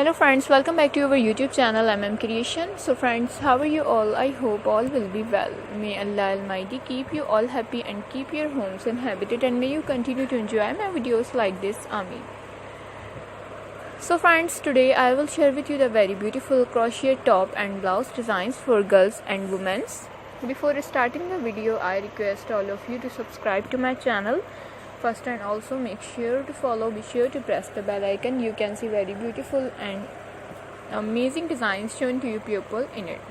Hello friends, welcome back to our YouTube channel Creation. So friends, how are you all? I hope all will be well. May Allah Almighty keep you all happy and keep your homes inhabited, and may you continue to enjoy my videos like this. Ameen. So friends, today I will share with you the very beautiful crochet top and blouse designs for girls and women. Before starting the video, I request all of you to subscribe to my channel first, and also make sure to follow. Be sure to press the bell icon. You can see very beautiful and amazing designs shown to you people in it.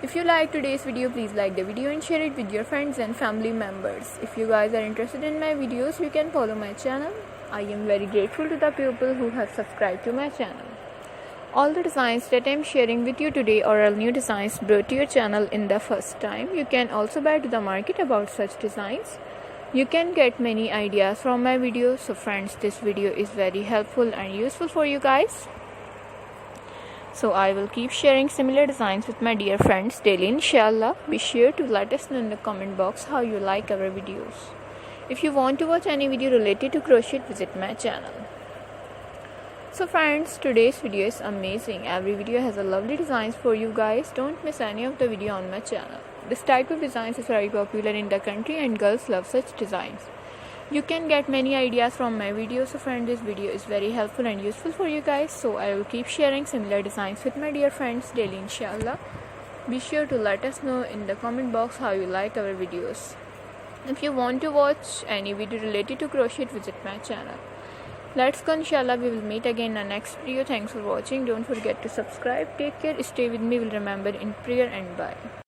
If you like today's video, please like the video and share it with your friends and family members. If you guys are interested in my videos, you can follow my channel. I am very grateful to the people who have subscribed to my channel. All the designs that I am sharing with you today are all new designs brought to your channel in the first time. You can also buy to the market about such designs. You can get many ideas from my videos. So friends, this video is very helpful and useful for you guys. So I will keep sharing similar designs with my dear friends daily, inshallah. Be sure to let us know in the comment box how you like our videos. If you want to watch any video related to crochet, visit my channel. So friends, today's video is amazing. Every video has a lovely designs for you guys. Don't miss any of the video on my channel. This type of designs is very popular in the country and girls love such designs. You can get many ideas from my videos. So friends, this video is very helpful and useful for you guys. So I will keep sharing similar designs with my dear friends daily, inshallah. Be sure to let us know in the comment box how you like our videos. If you want to watch any video related to crochet, visit my channel. Let's go, inshallah. We will meet again in the next video. Thanks for watching. Don't forget to subscribe. Take care. Stay with me. Will remember in prayer, and bye.